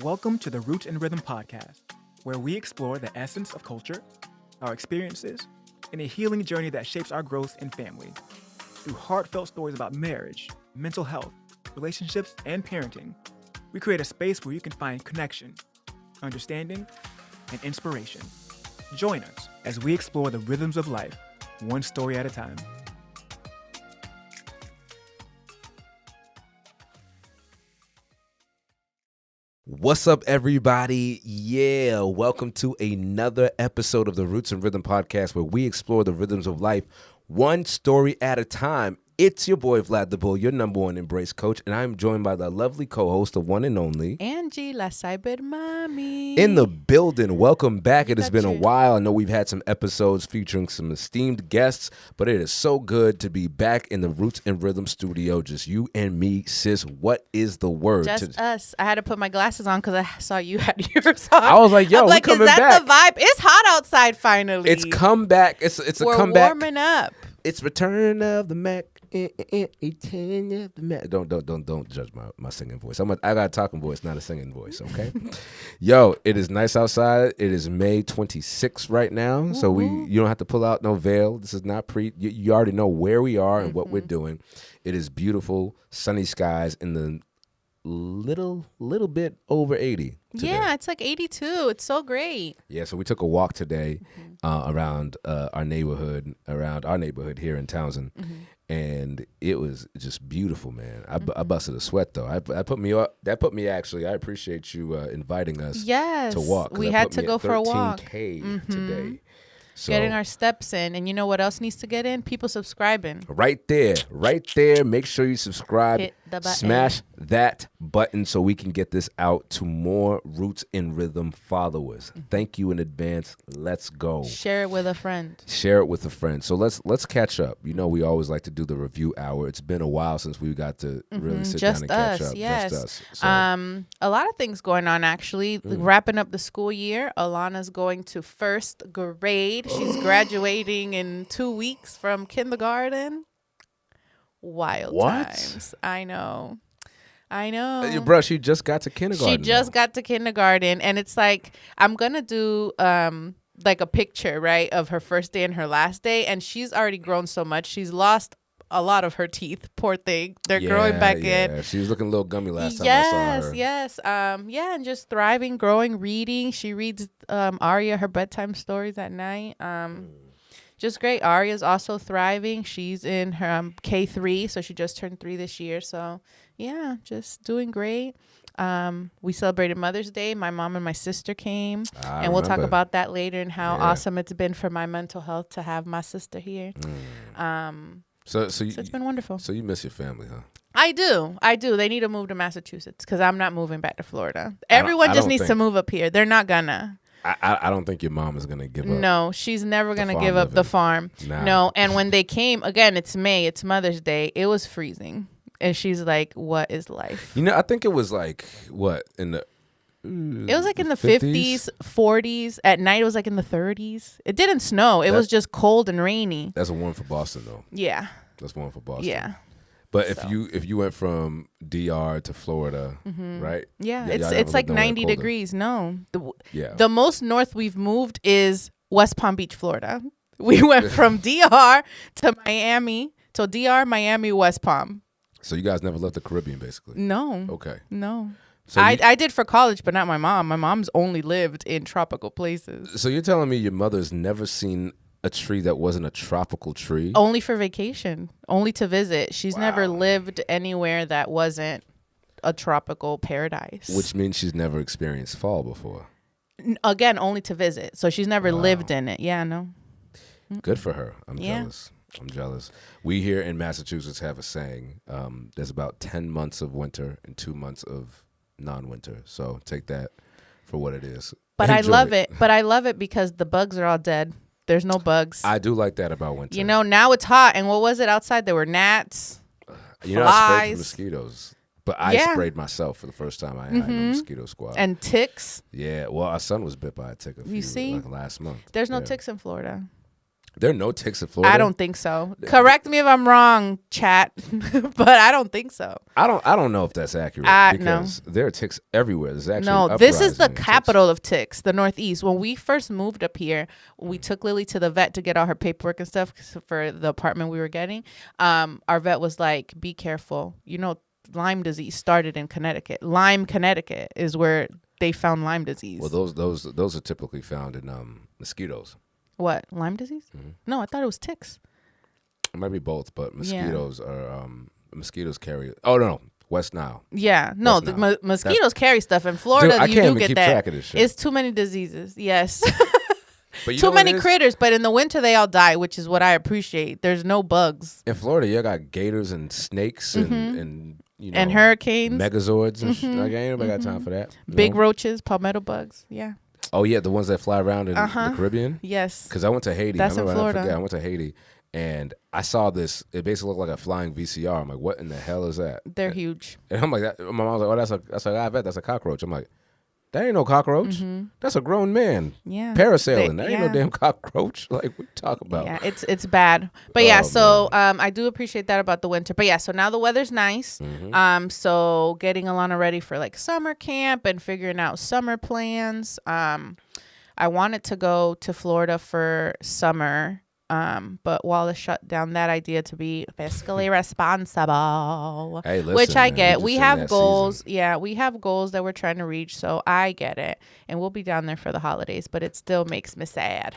Welcome to the Roots and Rhythm podcast, where we explore the essence of culture, our experiences, and a healing journey that shapes our growth in family. Through heartfelt stories about marriage, mental health, relationships, and parenting, we create a space where you can find connection, understanding, and inspiration. Join us as we explore the rhythms of life, one story at a time. What's up, everybody? Yeah, welcome to another episode of the Roots and Rhythm podcast, where we explore the rhythms of life one story at a time. It's your boy, Vlad the Bull, your number one embrace coach, and I'm joined by the lovely co-host of one and only Angie, la cyber mommy. In the building. Welcome back. It has been a while. I know we've had some episodes featuring some esteemed guests, but it is so good to be back in the Roots and Rhythm studio. Just you and me, sis. What is the word? Just us. I had to put my glasses on because I saw you had yours on. I was like, yo, we're coming back. Is that the vibe? It's hot outside finally. It's come back. It's a We're comeback. We're warming up. It's return of the Mac. Don't judge my singing voice. I got a talking voice, not a singing voice. Okay, yo, it is nice outside. It is May 26th right now, so you don't have to pull out no veil. This is not you already know where we are and what we're doing. It is beautiful, sunny skies in the little bit over 80 today. Yeah, it's like 82. It's so great. Yeah, so we took a walk today around our neighborhood here in Townsend. And it was just beautiful, man. I busted a sweat though. That put me up. That put me actually. I appreciate you inviting us to walk. We had to go for a walk. 13K today. So, getting our steps in. And you know what else needs to get in? People subscribing. Right there. Make sure you subscribe. Hit the button. Smash that button so we can get this out to more Roots and Rhythm followers. Thank you in advance. Let's go. Share it with a friend. So let's catch up. You know, we always like to do the review hour. It's been a while since we got to really sit down and catch up. Yes. Just us. So. A lot of things going on actually. Wrapping up the school year. Alana's going to first grade. She's graduating in 2 weeks from kindergarten. Wild times. I know. Bro, she just got to kindergarten. Got to kindergarten. And it's like, I'm going to do like a picture, right, of her first day and her last day. And she's already grown so much. She's lost a lot of her teeth. Poor thing. They're growing back in. She was looking a little gummy last time I saw her. Yes. And just thriving, growing, reading. She reads Aria her bedtime stories at night. Just great. Aria's also thriving. She's in her K3, so she just turned 3 this year. So, yeah, just doing great. We celebrated Mother's Day. My mom and my sister came. And we'll talk about that later and how awesome it's been for my mental health to have my sister here. So it's been wonderful. So you miss your family, huh? I do. They need to move to Massachusetts because I'm not moving back to Florida. Everyone just needs to move up here. They're not gonna. I don't think your mom is going to give up. No, she's never going to give up the farm. Nah. No, and when they came, again, it's May, it's Mother's Day, it was freezing. And she's like, what is life? You know, I think it was like, what, in the... It was like in the 50s, 40s. At night, it was like in the 30s. It didn't snow. It was just cold and rainy. That's a warm for Boston, though. Yeah. That's warm for Boston. Yeah. But if you went from DR to Florida, right? Yeah, it's like 90 degrees. No. Yeah. The most north we've moved is West Palm Beach, Florida. We went from DR to Miami. So DR, Miami, West Palm. So you guys never left the Caribbean, basically? No. Okay. No. So I did for college, but not my mom. My mom's only lived in tropical places. So you're telling me your mother's never seen a tree that wasn't a tropical tree? Only for vacation, only to visit. She's never lived anywhere that wasn't a tropical paradise. Which means she's never experienced fall before. Again, only to visit. So she's never lived in it. Yeah, no. Good for her. I'm jealous. We here in Massachusetts have a saying. There's about 10 months of winter and 2 months of non-winter. So take that for what it is. But I love it. But I love it because the bugs are all dead. There's no bugs. I do like that about winter. You know, now it's hot. And what was it outside? There were gnats, flies. I sprayed for mosquitoes. But I sprayed myself for the first time. I had no mosquito squad. And ticks. Yeah. Well, our son was bit by a tick last month. There's no ticks in Florida. There are no ticks in Florida. I don't think so. Correct me if I'm wrong, chat, but I don't think so. I don't know if that's accurate because there are ticks everywhere. There's actually this is the capital of ticks, the Northeast. When we first moved up here, we took Lily to the vet to get all her paperwork and stuff for the apartment we were getting. Our vet was like, "Be careful. You know, Lyme disease started in Connecticut. Lyme, Connecticut is where they found Lyme disease." Well, those are typically found in mosquitoes. What, Lyme disease? Mm-hmm. No, I thought it was ticks. It might be both, but mosquitoes are mosquitoes carry. Oh no, West Nile. Yeah, no, the mosquitoes carry stuff in Florida. Dude, I you can't do even get keep that. track of this shit. It's too many diseases. Yes. But too many critters, but in the winter they all die, which is what I appreciate. There's no bugs. In Florida, you got gators and snakes and you know, and hurricanes, megazords and shit. Like, ain't nobody got time for that. Big roaches, palmetto bugs. Yeah. Oh yeah, the ones that fly around in the Caribbean. Yes. Because I went to Haiti. That's in Florida. I went to Haiti and I saw this. It basically looked like a flying VCR. I'm like, what in the hell is that? They're huge. And I'm like, my mom was like, oh, that's a cockroach. I'm like, that ain't no cockroach. That's a grown man. Yeah. Parasailing. That ain't no damn cockroach. Like, what you talk about? Yeah, it's bad. But yeah, so I do appreciate that about the winter. But yeah, so now the weather's nice. So getting Alana ready for like summer camp and figuring out summer plans. I wanted to go to Florida for summer. But Wallace shut down that idea to be fiscally responsible, hey, listen, which I man, get. We have goals. Season. Yeah, we have goals that we're trying to reach. So I get it. And we'll be down there for the holidays, but it still makes me sad.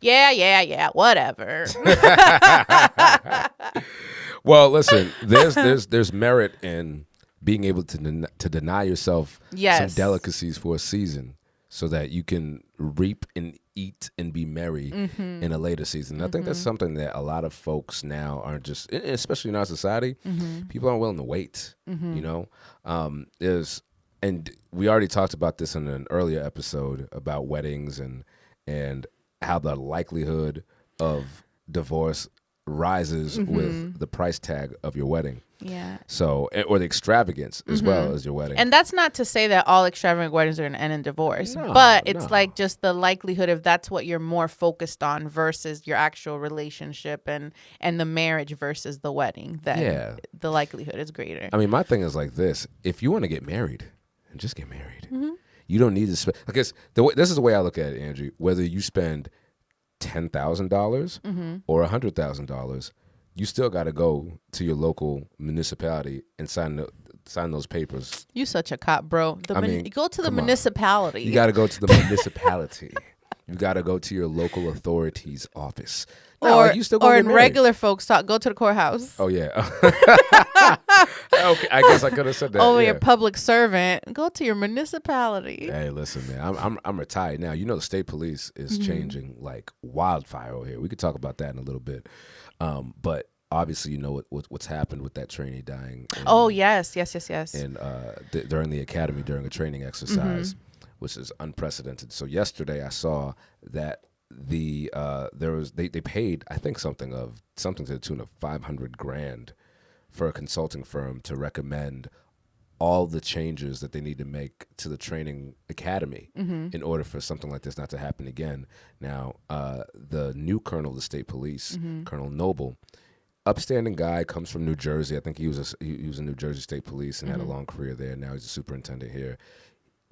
Yeah, whatever. Well, listen, there's merit in being able to deny yourself some delicacies for a season so that you can reap and eat and be merry in a later season. I think that's something that a lot of folks now are just, especially in our society, people aren't willing to wait. You know, and we already talked about this in an earlier episode about weddings and how the likelihood of divorce rises with the price tag of your wedding. Yeah. So, or the extravagance as well as your wedding. And that's not to say that all extravagant weddings are going to end in divorce, but it's like just the likelihood if that's what you're more focused on versus your actual relationship and the marriage versus the wedding, then the likelihood is greater. I mean, my thing is like this. If you want to get married, just get married. You don't need to spend, because this is the way I look at it, Angie, whether you spend $10,000 or $100,000, you still got to go to your local municipality and sign those papers. You such a cop, bro. Go to the municipality. You got to go to the municipality. You got to go to your local authority's office. No, you still or in regular folks talk, go to the courthouse. Oh yeah. Okay, I guess I could have said that. Your public servant, go to your municipality. Hey, listen, man, I'm retired now. You know the state police is changing like wildfire over here. We could talk about that in a little bit, but obviously you know what's happened with that trainee dying. Yes. And during the academy during a training exercise, which is unprecedented. So yesterday I saw that they paid, I think, something to the tune of $500,000 for a consulting firm to recommend all the changes that they need to make to the training academy in order for something like this not to happen again. Now, the new colonel of the state police, Colonel Noble, upstanding guy, comes from New Jersey. I think he was in New Jersey State Police and had a long career there. Now he's a superintendent here.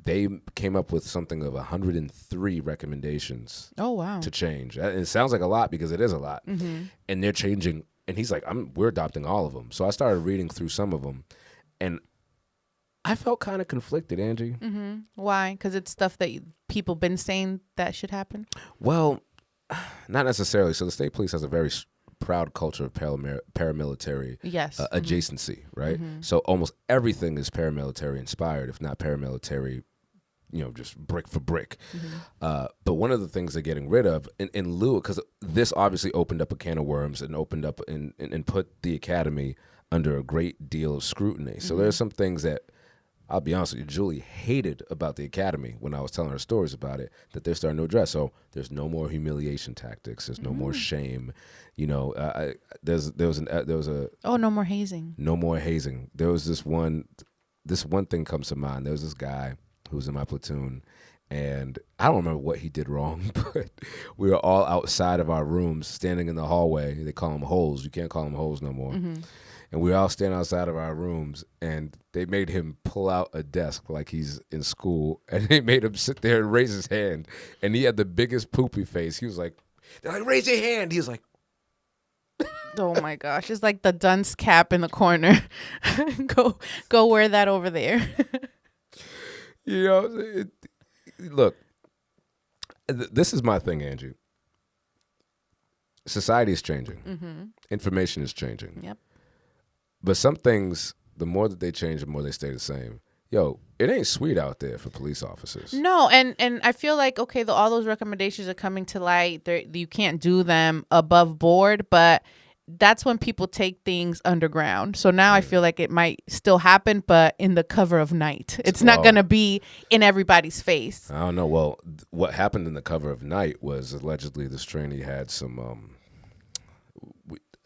They came up with something of 103 recommendations. Oh, wow. To change. And it sounds like a lot because it is a lot. And they're changing. And he's like, we're adopting all of them. So I started reading through some of them. And I felt kind of conflicted, Angie. Why? Because it's stuff that people been saying that should happen? Well, not necessarily. So the state police has a very proud culture of paramilitary adjacency, right? So almost everything is paramilitary inspired, if not paramilitary, just brick for brick. But one of the things they're getting rid of, in lieu, because this obviously opened up a can of worms and opened up and put the academy under a great deal of scrutiny. So there's some things that, I'll be honest with you, Julie hated about the academy when I was telling her stories about it, that they're starting to address. So there's no more humiliation tactics. There's no more shame. No more hazing. No more hazing. There was this one thing comes to mind. There was this guy who was in my platoon, And I don't remember what he did wrong, but we were all outside of our rooms, standing in the hallway. They call them holes. You can't call them holes no more. Mm-hmm. And we were all standing outside of our rooms, and they made him pull out a desk like he's in school, and they made him sit there and raise his hand. And he had the biggest poopy face. He was like, they're like, raise your hand. He was like, Oh my gosh, it's like the dunce cap in the corner. Go wear that over there. you know, look, this is my thing, Angie. Society is changing. Mm-hmm. Information is changing. Yep. But some things, the more that they change, the more they stay the same. Yo, it ain't sweet out there for police officers. No, and I feel like, okay, all those recommendations are coming to light. You can't do them above board, but that's when people take things underground. So now I feel like it might still happen, but in the cover of night. It's not going to be in everybody's face. I don't know. Well, what happened in the cover of night was allegedly this trainee had some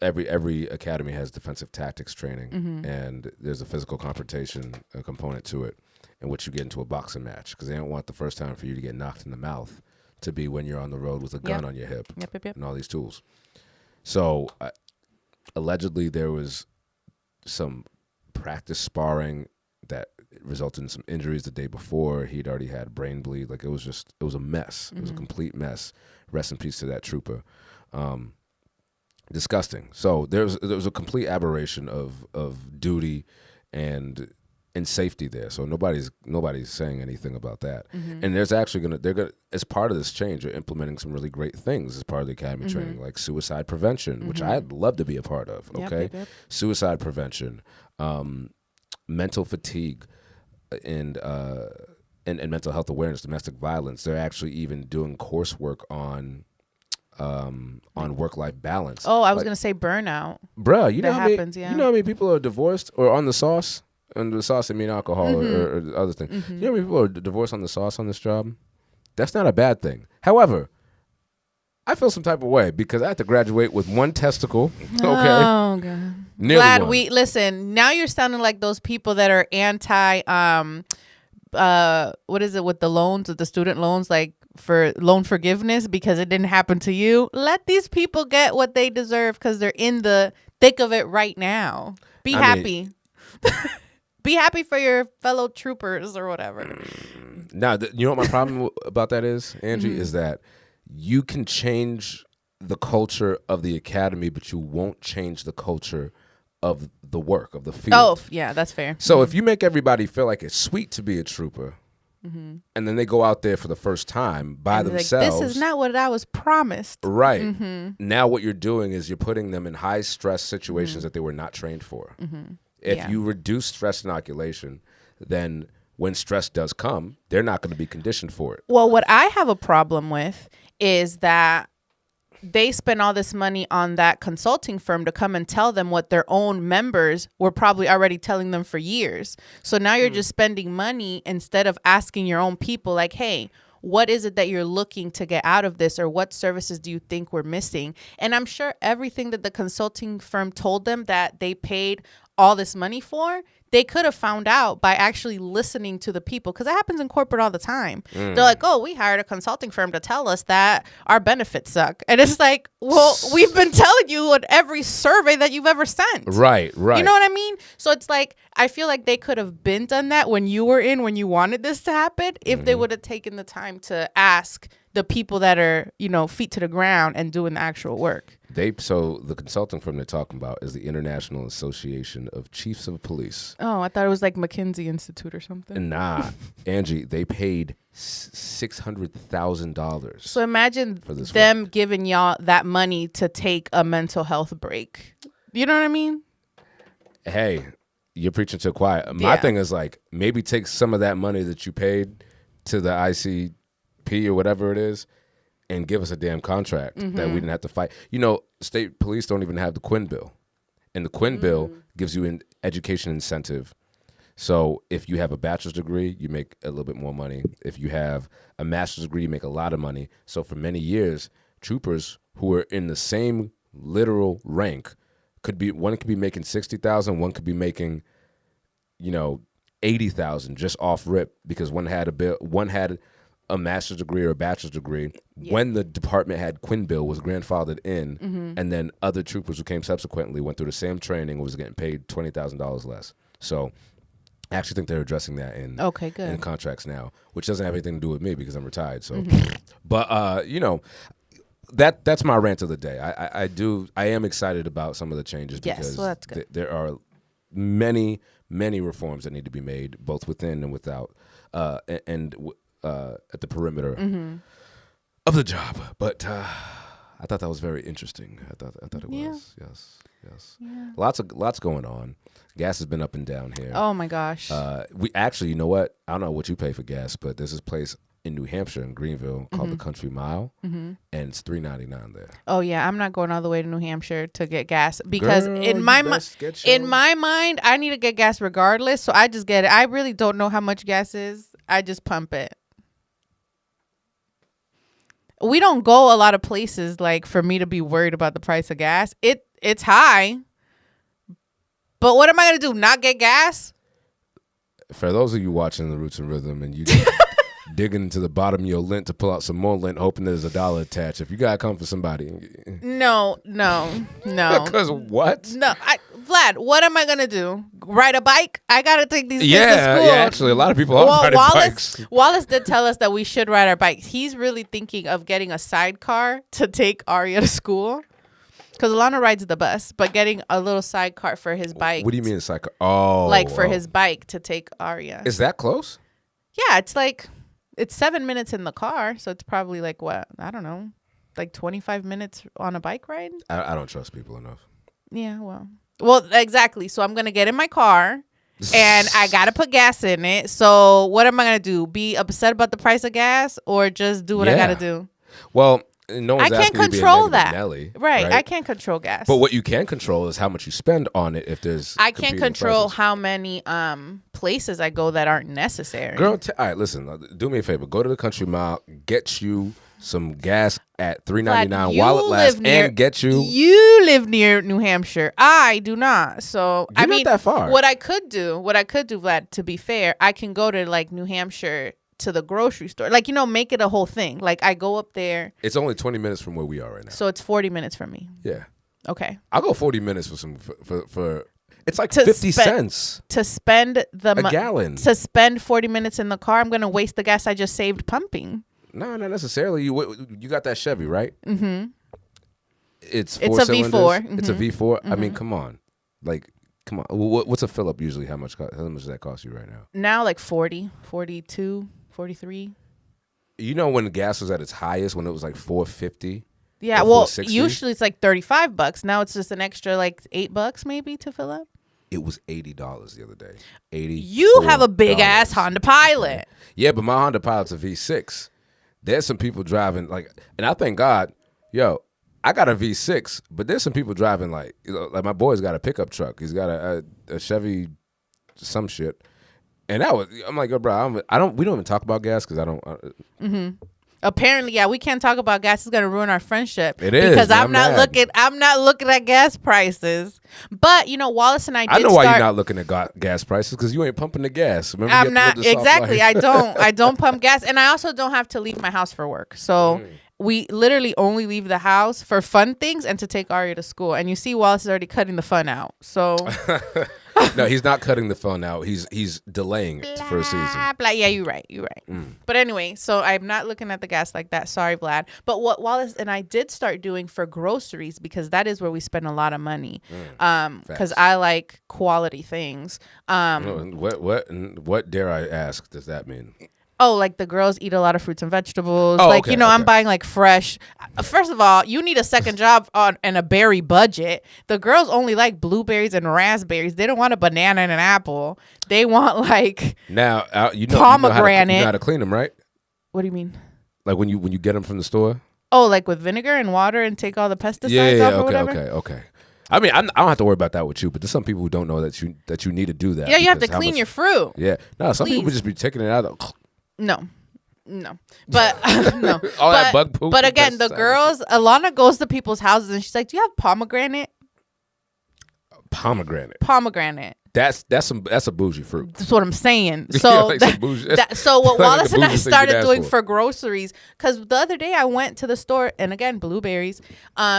every academy has defensive tactics training, and there's a physical confrontation component to it, in which you get into a boxing match, because they don't want the first time for you to get knocked in the mouth to be when you're on the road with a gun on your hip and all these tools. So allegedly there was some practice sparring that resulted in some injuries the day before. He'd already had brain bleed. Like, it was a mess. It was a complete mess. Rest in peace to that trooper. Disgusting. So there was a complete aberration of duty and safety there. So nobody's saying anything about that. And there's actually they're gonna as part of this change, they're implementing some really great things as part of the academy training, like suicide prevention, which I'd love to be a part of. Okay, suicide prevention, mental fatigue, and mental health awareness, domestic violence. They're actually even doing coursework on work-life balance. Oh, I was gonna say burnout. Bruh, you know how happens, you know how many people are divorced or on the sauce? And the sauce, I mean alcohol or the other thing. You know how many people are divorced on the sauce on this job? That's not a bad thing. However, I feel some type of way because I had to graduate with one testicle. Okay. Oh God. Glad we listen. Now you're sounding like those people that are anti. What is it with the loans, with the student loans, like for loan forgiveness because it didn't happen to you? Let these people get what they deserve because they're in the thick of it right now. Be happy. Be happy for your fellow troopers or whatever. Now, you know what my problem about that is, Angie, is that you can change the culture of the academy, but you won't change the culture of the work, of the field. Oh, yeah, that's fair. So if you make everybody feel like it's sweet to be a trooper, and then they go out there for the first time by themselves. Like, this is not what I was promised. Right. Now what you're doing is you're putting them in high-stress situations that they were not trained for. If you reduce stress inoculation, then when stress does come, they're not going to be conditioned for it. Well, what I have a problem with is that they spend all this money on that consulting firm to come and tell them what their own members were probably already telling them for years. So now you're just spending money instead of asking your own people, like, hey, what is it that you're looking to get out of this, or what services do you think we're missing? And I'm sure everything that the consulting firm told them that they paid all this money for, they could have found out by actually listening to the people, because that happens in corporate all the time. They're like, oh, we hired a consulting firm to tell us that our benefits suck. And it's like, well, we've been telling you on every survey that you've ever sent. Right. You know what I mean? So it's like, I feel like they could have been done that when you were in, when you wanted this to happen, if they would have taken the time to ask the people that are, feet to the ground and doing the actual work. So the consulting firm they're talking about is the International Association of Chiefs of Police. Oh, I thought it was like McKinsey Institute or something. Nah, Angie, they paid $600,000. So imagine them giving y'all that money to take a mental health break. You know what I mean? Hey, you're preaching to the choir. My thing is like, maybe take some of that money that you paid to the ICP or whatever it is, and give us a damn contract that we didn't have to fight. State police don't even have the Quinn bill. And the Quinn bill gives you an education incentive. So if you have a bachelor's degree, you make a little bit more money. If you have a master's degree, you make a lot of money. So for many years, troopers who were in the same literal rank one could be making $60,000, one could be making, $80,000 just off rip, because one had a master's degree or a bachelor's degree when the department had Quinbill was grandfathered in, and then other troopers who came subsequently went through the same training and was getting paid $20,000 less. So I actually think they're addressing that in contracts now, which doesn't have anything to do with me because I'm retired. So, but you know, that's my rant of the day. I am excited about some of the changes because that's good. There are many reforms that need to be made, both within and without, and at the perimeter of the job. But I thought that was very interesting. I thought it was. Yes. Yeah. Lots going on. Gas has been up and down here. Oh my gosh. We actually, you know what? I don't know what you pay for gas, but there's this place in New Hampshire in Greenville called the Country Mile, and it's $3.99 there. Oh yeah, I'm not going all the way to New Hampshire to get gas because in my mind, I need to get gas regardless. So I just get it. I really don't know how much gas is. I just pump it. We don't go a lot of places like for me to be worried about the price of gas. It's high. But what am I going to do? Not get gas? For those of you watching The Roots and Rhythm and you digging into the bottom of your lint to pull out some more lint, hoping there's $1 attached, if you got to come for somebody. No. Because what? No, Vlad, what am I going to do? Ride a bike? I got to take these kids to school. Yeah, actually, a lot of people are riding bikes. Wallace did tell us that we should ride our bikes. He's really thinking of getting a sidecar to take Arya to school. Because Alana rides the bus, but getting a little sidecar for his bike. What do you mean a sidecar? Oh. Like for his bike to take Arya. Is that close? Yeah, it's 7 minutes in the car. So it's probably like what? I don't know. Like 25 minutes on a bike ride? I don't trust people enough. Yeah, well, exactly. So I'm going to get in my car and I got to put gas in it. So what am I going to do? Be upset about the price of gas or just do what I got to do? Well, no one's I can't control that. Nelly, right. I can't control gas. But what you can control is how much you spend on it. If there's, I can't control how many places I go that aren't necessary. Girl, all right, listen. Do me a favor. Go to the Country Mile. Get you some gas at $3.99 while it lasts, and get you. You live near New Hampshire. I do not. So You're not that far. What I could do, Vlad. To be fair, I can go to like New Hampshire to the grocery store, like, you know, make it a whole thing. Like I go up there. It's only 20 minutes from where we are right now, so it's 40 minutes from me. Yeah. Okay. I'll go 40 minutes for it's like 50 cents to spend a gallon. To spend 40 minutes in the car, I'm gonna waste the gas I just saved pumping. No, not necessarily. You got that Chevy, right? Mm-hmm. It's a V4. Mm-hmm. It's a V4. Mm-hmm. I mean, come on. What's a fill up usually? How much does that cost you right now? Now like 40, 42. 43. You know when gas was at its highest, when it was like $4.50? Yeah, well, usually it's like $35. Now it's just an extra like $8 maybe to fill up. It was $80 the other day. $80. You have a big ass Honda Pilot. Yeah, but my Honda Pilot's a V6. There's some people driving and I thank God, I got a V6, but there's some people driving like my boy's got a pickup truck. He's got a Chevy, some shit. And I'm like, bro, we don't even talk about gas because I don't. Apparently, yeah, we can't talk about gas. It's gonna ruin our friendship. It is because I'm not looking at gas prices. But you know, Wallace and I know why you're not looking at gas prices because you ain't pumping the gas. Remember, I'm not exactly. I don't pump gas, and I also don't have to leave my house for work. So. We literally only leave the house for fun things and to take Arya to school. And you see Wallace is already cutting the fun out. So no, he's not cutting the fun out. He's delaying it for a season. Yeah, you're right. But anyway, so I'm not looking at the gas like that. Sorry, Vlad. But what Wallace and I did start doing for groceries, because that is where we spend a lot of money. Because I like quality things. What dare I ask does that mean? Oh, like the girls eat a lot of fruits and vegetables. Okay. I'm buying like fresh. First of all, you need a second job and a berry budget. The girls only like blueberries and raspberries. They don't want a banana and an apple. They want like now pomegranate. You know how to clean them, right? What do you mean? Like when you get them from the store? Oh, like with vinegar and water and take all the pesticides off or whatever? Okay. I mean, I don't have to worry about that with you, but there's some people who don't know that you need to do that. Yeah, you have to clean your fruit. Yeah. No, some people just be taking it out of. No, but no. That bug poop. But again, the girls, Alana goes to people's houses and she's like, "Do you have pomegranate?" Pomegranate. That's a bougie fruit. That's what I'm saying. So, Like so what Wallace and I thing started you'd doing ask for groceries, because the other day I went to the store, and again, blueberries.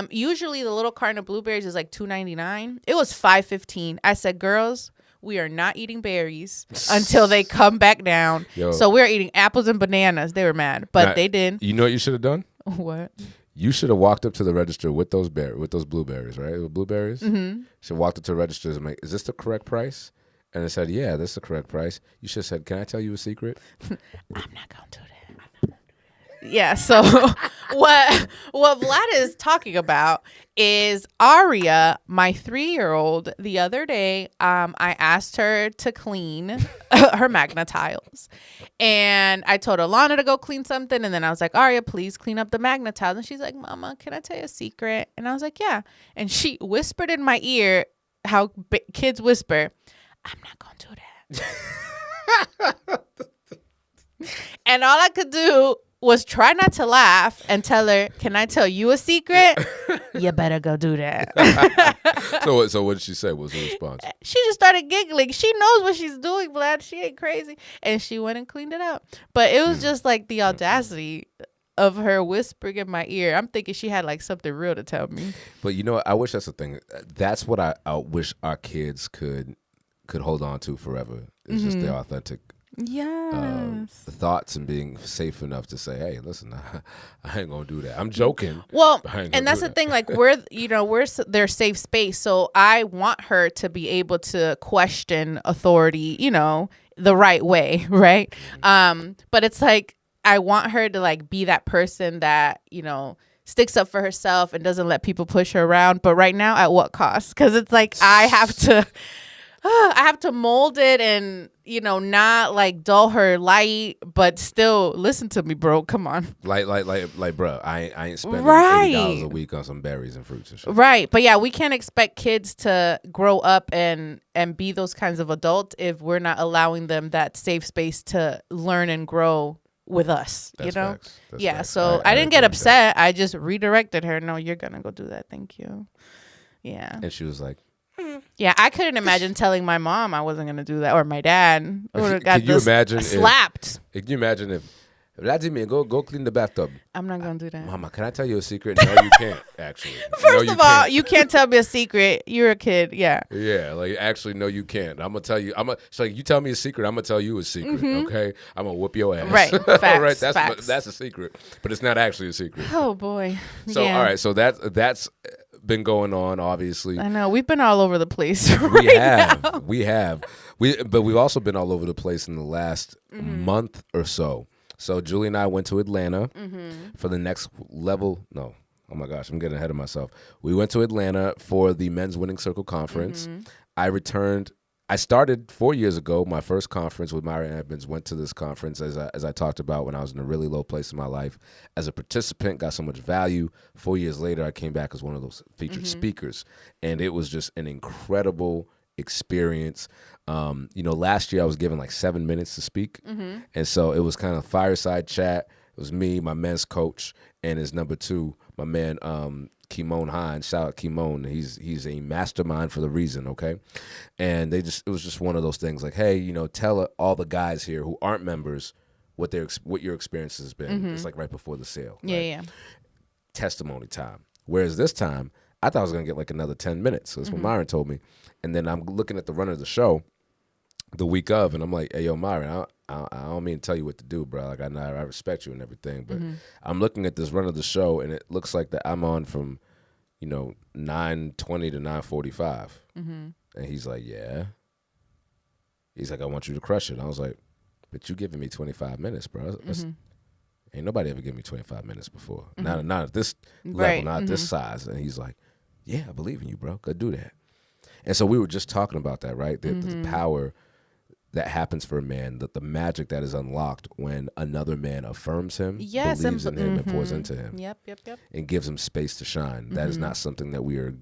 Usually the little carton of blueberries is like $2.99. It was $5.15. I said, girls, we are not eating berries until they come back down. Yo. So we're eating apples and bananas. They were mad, but Now, they did. You know what you should have done? What? You should have walked up to the register with those blueberries, right? With blueberries. Mm-hmm. Should have walked up to the register and like, is this the correct price? And it said, yeah, this is the correct price. You should have said, can I tell you a secret? I'm not going to do that. Yeah, so what Vlad is talking about is Aria, my 3-year-old. The other day, I asked her to clean her Magna tiles. And I told Alana to go clean something. And then I was like, Aria, please clean up the Magna tiles. And she's like, Mama, can I tell you a secret? And I was like, yeah. And she whispered in my ear how kids whisper, I'm not going to do that. And all I could do was try not to laugh and tell her, can I tell you a secret? You better go do that. So what did she say? What was the response? She just started giggling. She knows what she's doing, Vlad. She ain't crazy. And she went and cleaned it up. But it was just like the audacity of her whispering in my ear. I'm thinking she had like something real to tell me. But you know what? I wish that's the thing. That's what I wish our kids could hold on to forever. It's just their authentic thoughts and being safe enough to say, hey, listen, I ain't gonna do that. I'm joking. Well, and that's the thing, like we're their safe space. So I want her to be able to question authority, the right way, right? But it's like I want her to like be that person that, sticks up for herself and doesn't let people push her around. But right now, at what cost? Because it's like I have to mold it and, not like dull her light, but still listen to me, bro. Come on. Like, bro, I ain't spending Right. $80 a week on some berries and fruits and shit. Right. But yeah, we can't expect kids to grow up and be those kinds of adults if we're not allowing them that safe space to learn and grow with us, That's facts. That's yeah. facts. So I didn't get upset. I just redirected her. No, you're going to go do that. Thank you. Yeah. And she was like, yeah, I couldn't imagine telling my mom I wasn't going to do that, or my dad. Could you imagine slapped. Can you imagine if Vladimir, go clean the bathtub? I'm not going to do that. Mama, can I tell you a secret? No, you can't, actually. First of all, you can't tell me a secret. You're a kid. Yeah. Yeah, like, actually, no, you can't. I'm going to tell you. So you tell me a secret, I'm going to tell you a secret, okay? I'm going to whoop your ass. Right. Facts, all right, facts. That's a secret, but it's not actually a secret. Oh, boy. So, yeah. all right, so that's been going on, obviously. I know. We've been all over the place We have. But we've also been all over the place in the last month or so. So Julie and I went to Atlanta for the next level. No. Oh, my gosh. I'm getting ahead of myself. We went to Atlanta for the Men's Winning Circle Conference. I returned. I started 4 years ago. My first conference with Myra Edmonds, went to this conference, as I talked about, when I was in a really low place in my life. As a participant, got so much value. 4 years later, I came back as one of those featured speakers. And it was just an incredible experience. Last year I was given like 7 minutes to speak. And so it was kind of fireside chat. It was me, my men's coach, and his number 2, my man, Kimon Hines. Shout out Kimon. He's a mastermind for the reason, okay? And it was just one of those things like, hey, tell all the guys here who aren't members what your experience has been. It's like right before the sale. Yeah, right? yeah. Testimony time. Whereas this time, I thought I was going to get like another 10 minutes. So that's what Myron told me. And then I'm looking at the run of the show the week of, and I'm like, hey, yo, Myron, I don't mean to tell you what to do, bro. Like, I respect you and everything, but I'm looking at this run of the show, and it looks like that I'm on from, 9:20 to 9:45. And he's like, yeah. He's like, I want you to crush it. And I was like, but you giving me 25 minutes, bro. Ain't nobody ever given me 25 minutes before. Not at this level, not at this size. And he's like, yeah, I believe in you, bro. Go do that. And so we were just talking about that, right? The power that happens for a man, the magic that is unlocked when another man affirms him, believes in him, and pours into him. Yep. And gives him space to shine. That is not something that we are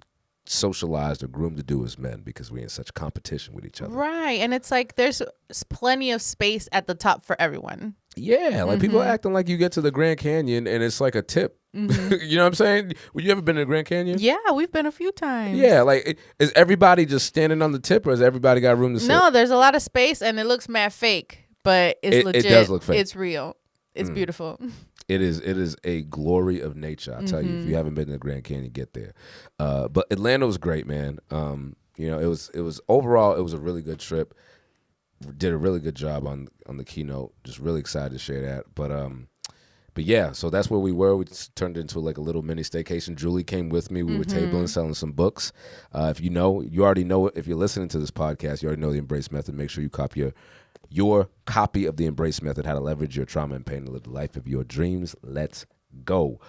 socialized or groomed to do as men, because we're in such competition with each other. Right. And it's like there's plenty of space at the top for everyone. Yeah, like people acting like you get to the Grand Canyon and it's like a tip You know what I'm saying? Well, you ever been to the Grand Canyon? Yeah, we've been a few times. Yeah, like is everybody just standing on the tip, or has everybody got room to sit? No, there's a lot of space, and it looks mad fake, but it's legit. It does look fake. It's real. It's beautiful. It is a glory of nature. I tell you, if you haven't been to the Grand Canyon, get there. But Atlanta was great, man. You know, it was overall it was a really good trip. Did a really good job on the keynote. Just really excited to share that. But yeah, so that's where we were. We just turned it into like a little mini staycation. Julie came with me. We were tabling, selling some books. If you already know it. If you're listening to this podcast, you already know the Embrace Method. Make sure you copy your copy of the Embrace Method, how to leverage your trauma and pain to live the life of your dreams. Let's go.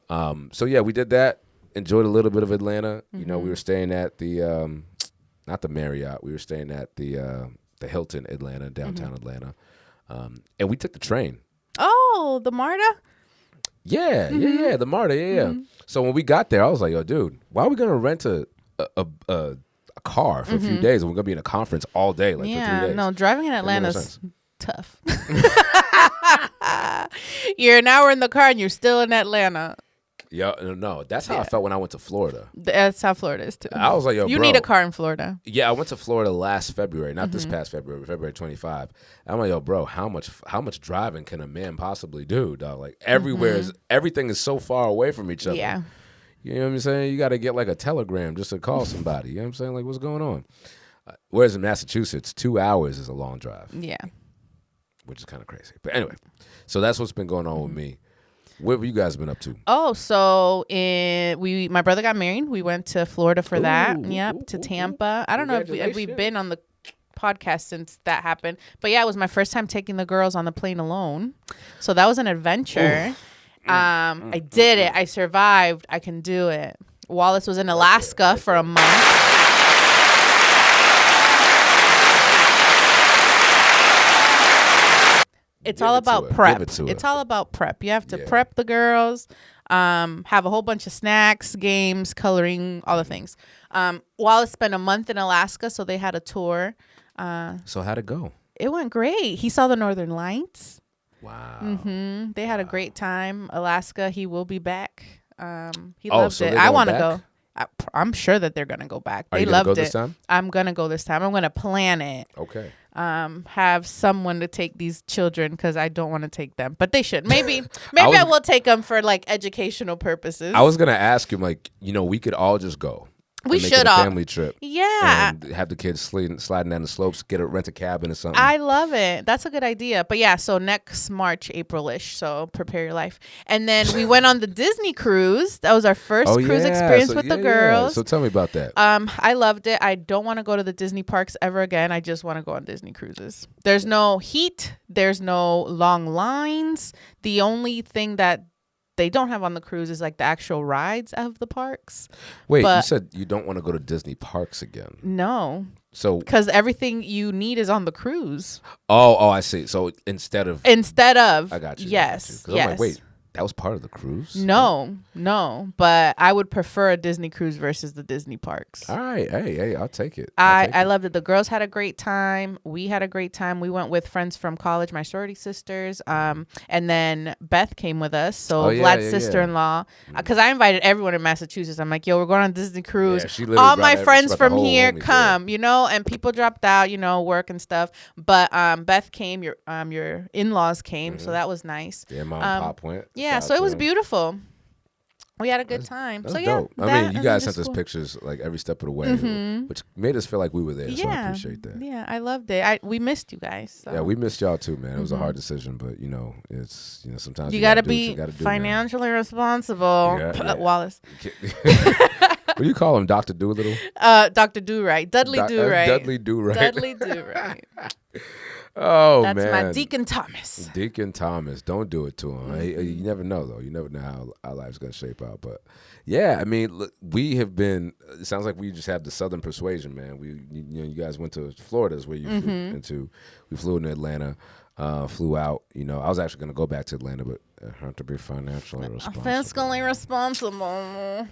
So yeah, we did that. Enjoyed a little bit of Atlanta. You know, we were staying at the not the Marriott. We were staying at the Hilton Atlanta, downtown Atlanta, and we took the train. Oh, the MARTA? Yeah, the MARTA, yeah. So when we got there, I was like, yo, dude, why are we gonna rent a car for a few days and we're gonna be in a conference all day, like for 3 days? No, driving in Atlanta's tough. You're an hour in the car and you're still in Atlanta. Yeah, no, that's how I felt when I went to Florida. That's how Florida is too. I was like, yo, you bro, need a car in Florida. Yeah, I went to Florida last February, not this past February, February 25. I'm like, yo, bro, how much driving can a man possibly do, dog? Like everything is so far away from each other. Yeah. You know what I'm saying? You got to get like a telegram just to call somebody. You know what I'm saying? Like, what's going on? Whereas in Massachusetts, 2 hours is a long drive. Yeah. Which is kind of crazy. But anyway, so that's what's been going on with me. What have you guys been up to? Oh, so my brother got married. We went to Florida for that. Yep, to Tampa. I don't know if we've been on the podcast since that happened, but yeah, it was my first time taking the girls on the plane alone. So that was an adventure. I did it. I survived. I can do it. Wallace was in Alaska for a month. It's all about prep. It's all about prep. You have to prep the girls, have a whole bunch of snacks, games, coloring, all the things. Wallace spent a month in Alaska, so they had a tour. So how'd it go? It went great. He saw the Northern Lights. Wow. They had a great time. Alaska, he will be back. He loved it. I want to go. I'm sure that they're gonna go back. They loved it. This time? I'm gonna go this time. I'm gonna plan it. Okay. Have someone to take these children because I don't want to take them, but they should. Maybe I will take them for like educational purposes. I was gonna ask him, like, we could all just go. We should make it a family trip. Yeah. And have the kids sliding down the slopes, rent a cabin or something. I love it. That's a good idea. But yeah, so next March, April-ish. So prepare your life. And then we went on the Disney cruise. That was our first cruise experience with the girls. So tell me about that. I loved it. I don't want to go to the Disney parks ever again. I just want to go on Disney cruises. There's no heat. There's no long lines. The only thing that they don't have on the cruise is like the actual rides of the parks. Wait, you said you don't want to go to Disney parks again? No. So because everything you need is on the cruise. Oh, I see. So instead of I got you. Yes. I'm like, wait, that was part of the cruise? No. But I would prefer a Disney cruise versus the Disney parks. All right. Hey, I'll take it. I loved it. The girls had a great time. We had a great time. We went with friends from college, my sorority sisters. And then Beth came with us. So Vlad's sister-in-law. Because I invited everyone in Massachusetts. I'm like, yo, we're going on a Disney cruise. All my friends from here come, and people dropped out, work and stuff. But Beth came, your in-laws came. So that was nice. Yeah, mom and pop went. Yeah, so it was beautiful. We had a good time. That's dope. I mean, you guys sent us pictures like every step of the way, which made us feel like we were there. So I appreciate that. Yeah, I loved it. We missed you guys. So. Yeah, we missed y'all too, man. It was a hard decision, but it's sometimes you gotta be financially responsible. Wallace. What do you call him, Dr. Doolittle? Dr. Do-Right. Dudley Do-Right. Dudley Do-Right. Dudley Do-Right. Oh, that's man. my Deacon Thomas. Deacon Thomas. Don't do it to him. You never know, though. You never know how our life's going to shape out. But, yeah, I mean, look, we have been – it sounds like we just have the Southern persuasion, man. You guys went to Florida is where you flew into. We flew into Atlanta, flew out. I was actually going to go back to Atlanta, but I have to be financially responsible. Fiscally responsible.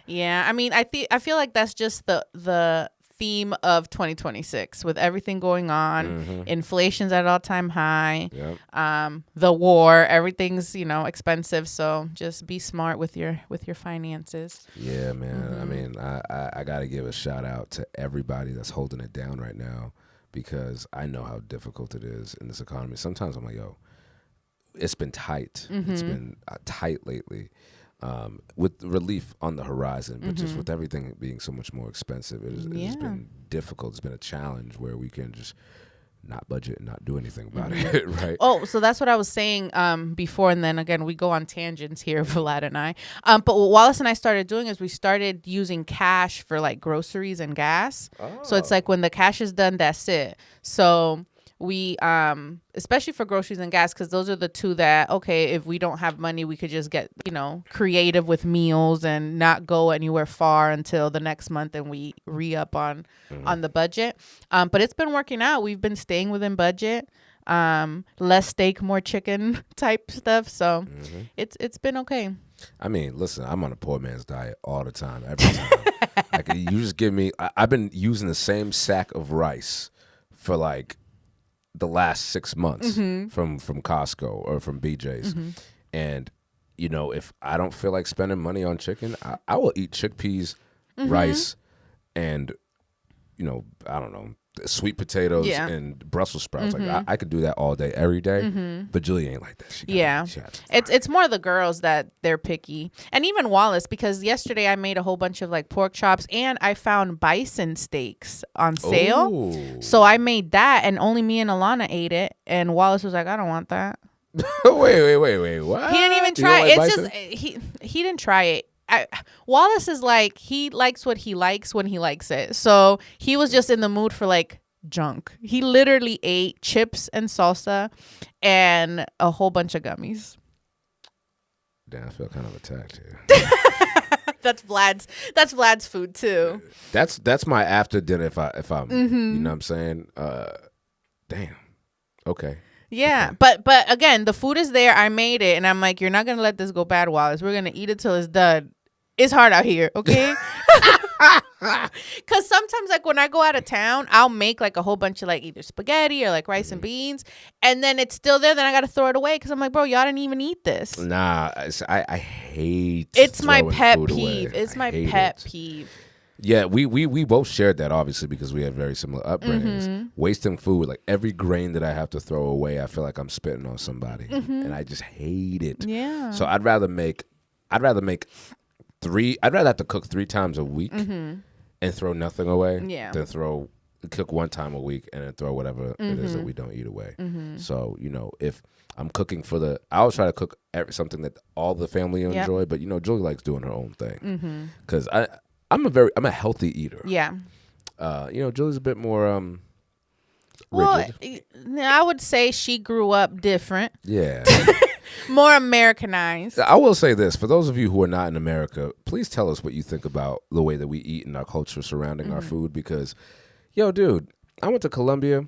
Yeah, I mean, I feel like that's just the theme of 2026 with everything going on. Inflation's at all-time high. The war, everything's, expensive. So just be smart with your finances. Yeah, man. I mean, I got to give a shout out to everybody that's holding it down right now, because I know how difficult it is in this economy. Sometimes I'm like, yo, it's been tight. It's been tight lately. With relief on the horizon, but just with everything being so much more expensive, it's been difficult. It's been a challenge where we can just not budget and not do anything about it, right? Oh, so that's what I was saying before, and then again we go on tangents here, Vlad and I. But what Wallace and I started doing is we started using cash for like groceries and gas. So it's like when the cash is done, that's it. So we especially for groceries and gas, because those are the two that, okay, if we don't have money, we could just get creative with meals and not go anywhere far until the next month, and we re-up on the budget. But it's been working out. We've been staying within budget. Less steak, more chicken type stuff. So it's been okay. I mean, listen, I'm on a poor man's diet all the time, every time. Like, you just give me, I've been using the same sack of rice for like the last 6 months from Costco or from BJ's. And, if I don't feel like spending money on chicken, I will eat chickpeas, rice, and, I don't know, sweet potatoes and Brussels sprouts. Like I could do that all day, every day. But Julie ain't like that. It's more the girls that they're picky, and even Wallace, because yesterday I made a whole bunch of like pork chops, and I found bison steaks on sale. Ooh. So I made that, and only me and Alana ate it, and Wallace was like, I don't want that. Wait, what? He didn't even try it. It's just he didn't try it. Wallace is like, he likes what he likes when he likes it. So he was just in the mood for like junk. He literally ate chips and salsa and a whole bunch of gummies. Damn, I feel kind of attacked here. That's Vlad's food too. That's my after dinner if I'm you know what I'm saying? Damn. Okay. Yeah, okay. But again, the food is there. I made it, and I'm like, you're not gonna let this go bad, Wallace. We're gonna eat it till it's done. It's hard out here, okay? Because sometimes, like, when I go out of town, I'll make like a whole bunch of like either spaghetti or like rice and beans, and then it's still there. Then I gotta throw it away because I'm like, bro, y'all didn't even eat this. Nah, I hate. It's my pet peeve. It's my pet peeve. Yeah, we both shared that, obviously, because we had very similar upbringings. Wasting food, like every grain that I have to throw away, I feel like I'm spitting on somebody, and I just hate it. Yeah. So I'd rather have to cook 3 times a week and throw nothing away than cook 1 time a week and then throw whatever it is that we don't eat away. So, if I'm cooking I always try to cook something that all the family enjoy, but Julie likes doing her own thing. Because I'm a healthy eater. Yeah. Julie's a bit more rigid. Well, I would say she grew up different. Yeah. More Americanized. I will say this. For those of you who are not in America, please tell us what you think about the way that we eat and our culture surrounding our food. Because, dude, I went to Colombia,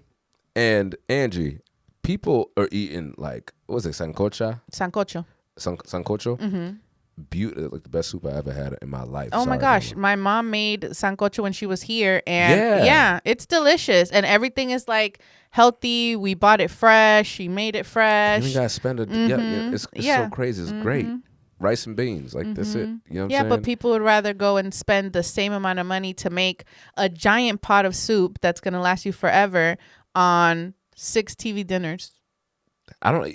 and Angie, people are eating like, what was it, sancocho? Sancocho. Sancocho? Like the best soup I ever had in my life. Oh my gosh, my mom made sancocho when she was here, and it's delicious, and everything is like healthy. We bought it fresh. She made it fresh. You gotta spend it. It's so crazy. It's great. Rice and beans, like that's it. You know what I'm saying? But people would rather go and spend the same amount of money to make a giant pot of soup that's gonna last you forever on 6 TV dinners. I don't.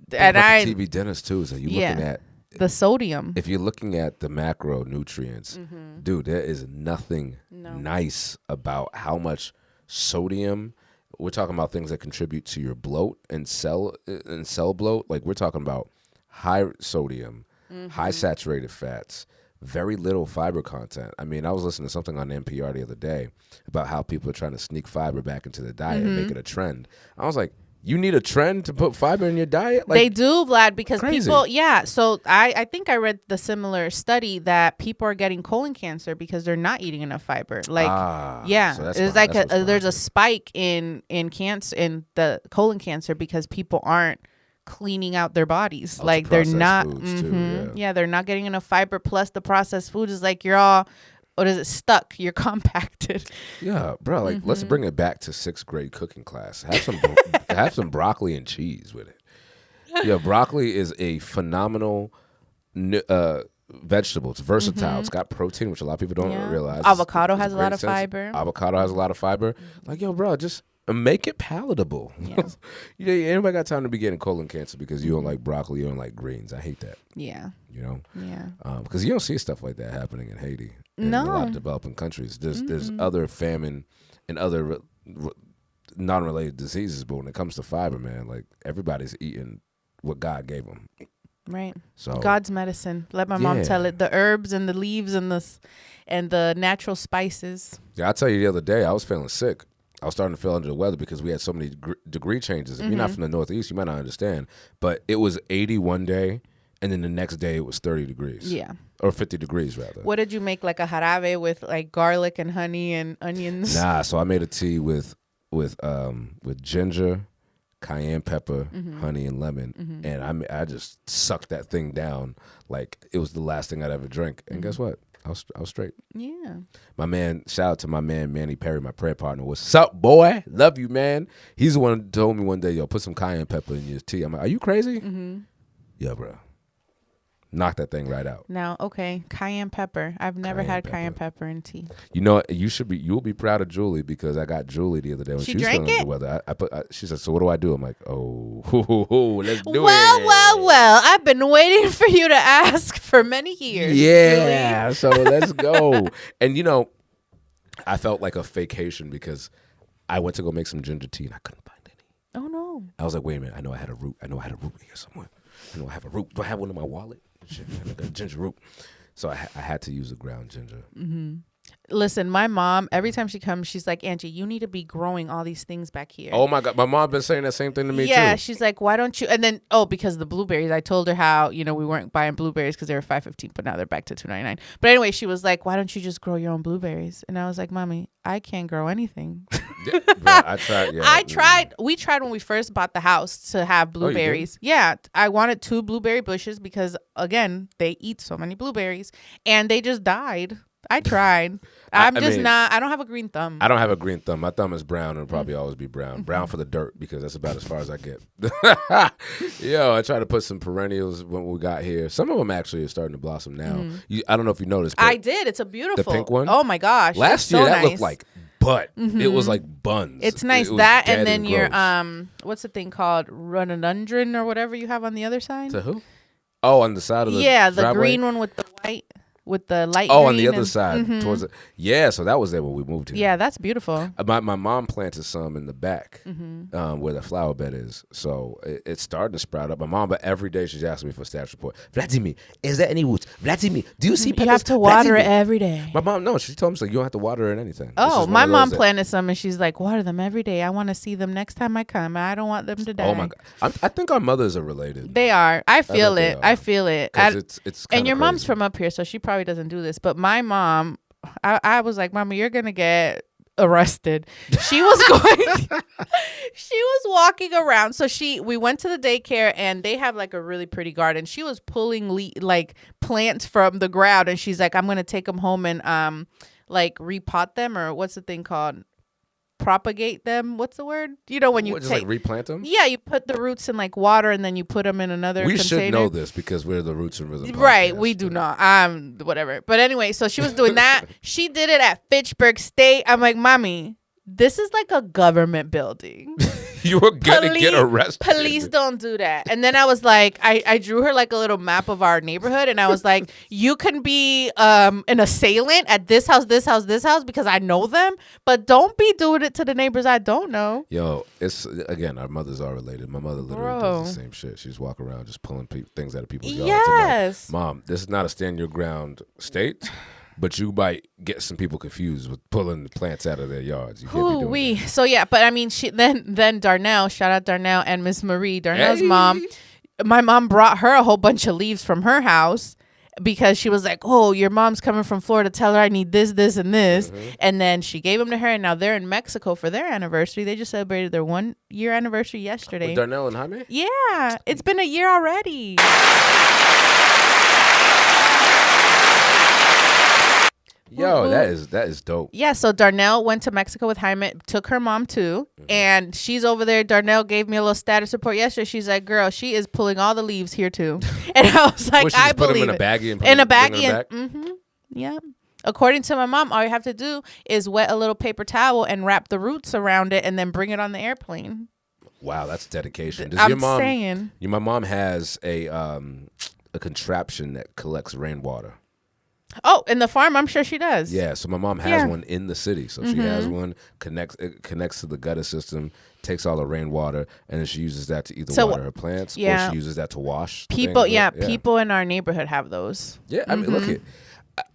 TV dinners too. So you looking at the sodium. If you're looking at the macronutrients, dude, there is nothing nice about how much sodium. We're talking about things that contribute to your bloat and cell bloat. Like, we're talking about high sodium, high saturated fats, very little fiber content. I mean, I was listening to something on NPR the other day about how people are trying to sneak fiber back into the diet and make it a trend. I was like, you need a trend to put fiber in your diet? Like, they do, Vlad, because crazy. People, so I think I read the similar study that people are getting colon cancer because they're not eating enough fiber. Like, so it's like there's a spike in cancer, in the colon cancer, because people aren't cleaning out their bodies. Like, they're not, too, they're not getting enough fiber. Plus the processed food is like, you're all what is it? Stuck. You're compacted. Yeah, bro. Like, let's bring it back to 6th grade cooking class. Have some broccoli and cheese with it. Yeah, broccoli is a phenomenal vegetable. It's versatile. It's got protein, which a lot of people don't realize. Avocado It's has a lot of fiber. Avocado has a lot of fiber. Like, yo, bro, just make it palatable. Yeah. Anybody got time to be getting colon cancer because you don't like broccoli, you don't like greens? I hate that. Yeah. You know? Yeah. Because you don't see stuff like that happening in Haiti and a lot of developing countries. There's other famine and other non-related diseases, but when it comes to fiber, man, like everybody's eating what God gave them. Right. So God's medicine. Let my mom tell it. The herbs and the leaves and the natural spices. Yeah, I tell you the other day, I was feeling sick. I was starting to feel under the weather because we had so many degree changes. If you're not from the Northeast, you might not understand. But it was 80 one day, and then the next day it was 30 degrees. Yeah. Or 50 degrees, rather. What did you make, like a jarabe with like garlic and honey and onions? Nah, so I made a tea with ginger, cayenne pepper, honey, and lemon. And I just sucked that thing down like it was the last thing I'd ever drink. And guess what? I was straight. Yeah. My man, shout out to my man, Manny Perry, my prayer partner. What's up, boy? Love you, man. He's the one who told me one day, yo, put some cayenne pepper in your tea. I'm like, are you crazy? Yeah, bro. Knock that thing right out. Now, okay, cayenne pepper. I've never had cayenne pepper in tea. You know, you'll be proud of Julie because I got Julie the other day when she was feeling the weather. She said, so what do I do? I'm like, let's do it. Well, I've been waiting for you to ask for many years. Yeah, Julie. so let's go. And you know, I felt like a vacation because I went to go make some ginger tea and I couldn't find any. Oh no. I was like, wait a minute, I know I had a root here somewhere. I know I have a root. Do I have one in my wallet? Shit, I got a ginger root. So I had to use a ground ginger. Listen, my mom, every time she comes, she's like, Angie, you need to be growing all these things back here. Oh, my God. My mom been saying that same thing to me, too. Yeah, she's like, why don't you? And then, because the blueberries, I told her how, we weren't buying blueberries because they were $5.15, but now they're back to $2.99. But anyway, she was like, why don't you just grow your own blueberries? And I was like, Mommy, I can't grow anything. Bro, I tried. Yeah, I tried. We tried when we first bought the house to have blueberries. Yeah, I wanted 2 blueberry bushes because, again, they eat so many blueberries. And they just died. I tried. I don't have a green thumb. I don't have a green thumb. My thumb is brown and it'll probably always be brown. Brown for the dirt because that's about as far as I get. Yo, I tried to put some perennials when we got here. Some of them actually are starting to blossom now. I don't know if you noticed. But I did. It's a beautiful. The pink one? Oh, my gosh. Last year, that looked like butt. It was like buns. It's nice. It that and then and your, gross. What's the thing called? Rhododendron or whatever you have on the other side? To who? Oh, on the side of the the driveway? green one with the white. With the light green. On the other side. Towards it. Yeah, so that was there when we moved here. Yeah, that's beautiful. My mom planted some in the back where the flower bed is. So it's starting to sprout up. My mom, but every day she's asking me for a status report. Vladimir, is there any roots? Vladimir, do you see peppers? You have to water it every day. My mom, no, she told me, she's like, you don't have to water it or anything. Oh, my mom planted some and she's like, water them every day. I want to see them next time I come. I don't want them to die. Oh, my God. I think our mothers are related. They are. I feel it. It's and your crazy. Mom's from up here, so she probably doesn't do this. But my mom, I was like, Mama, you're going to get arrested. She was walking around. So we went to the daycare and they have like a really pretty garden. She was pulling plants from the ground and she's like, I'm going to take them home and repot them, or what's the thing called? Propagate them. What's the word? When you just replant them? Yeah, you put the roots in water and then you put them in another container. We should know this because we're the Roots and Rhythm podcast. Right, we do not. Whatever. But anyway, so she was doing that. She did it at Fitchburg State. I'm like, Mommy, this is like a government building. You were gonna get arrested. Police don't do that. And then I was like, I drew her like a little map of our neighborhood, and I was like, you can be an assailant at this house, because I know them, but don't be doing it to the neighbors I don't know. Yo, it's again, our mothers are related. My mother literally does the same shit. She's walking around just pulling things out of people's yards. Yes. Like, Mom, this is not a stand your ground state. But you might get some people confused with pulling the plants out of their yards. You can't be doing that. So yeah, but I mean, then Darnell, shout out Darnell and Miss Marie, Darnell's mom. My mom brought her a whole bunch of leaves from her house because she was like, "Oh, your mom's coming from Florida. Tell her I need this, this, and this." And then she gave them to her, and now they're in Mexico for their anniversary. They just celebrated their 1-year anniversary yesterday. With Darnell and Jaime? Yeah, it's been a year already. Yo, that is dope. Yeah, so Darnell went to Mexico with Jaime, took her mom too, and she's over there. Darnell gave me a little status report yesterday. She's like, girl, she is pulling all the leaves here too. And I was like, I put believe them in a baggie and in a bring baggie. them back? Yeah. According to my mom, all you have to do is wet a little paper towel and wrap the roots around it and then bring it on the airplane. Wow, that's dedication. Saying. My mom has a contraption that collects rainwater. Oh, in the farm, I'm sure she does. Yeah, so my mom has one in the city. So she has one, it connects to the gutter system, takes all the rainwater, and then she uses that to either water her plants or she uses that to wash. People, people in our neighborhood have those. Yeah, I mean, look,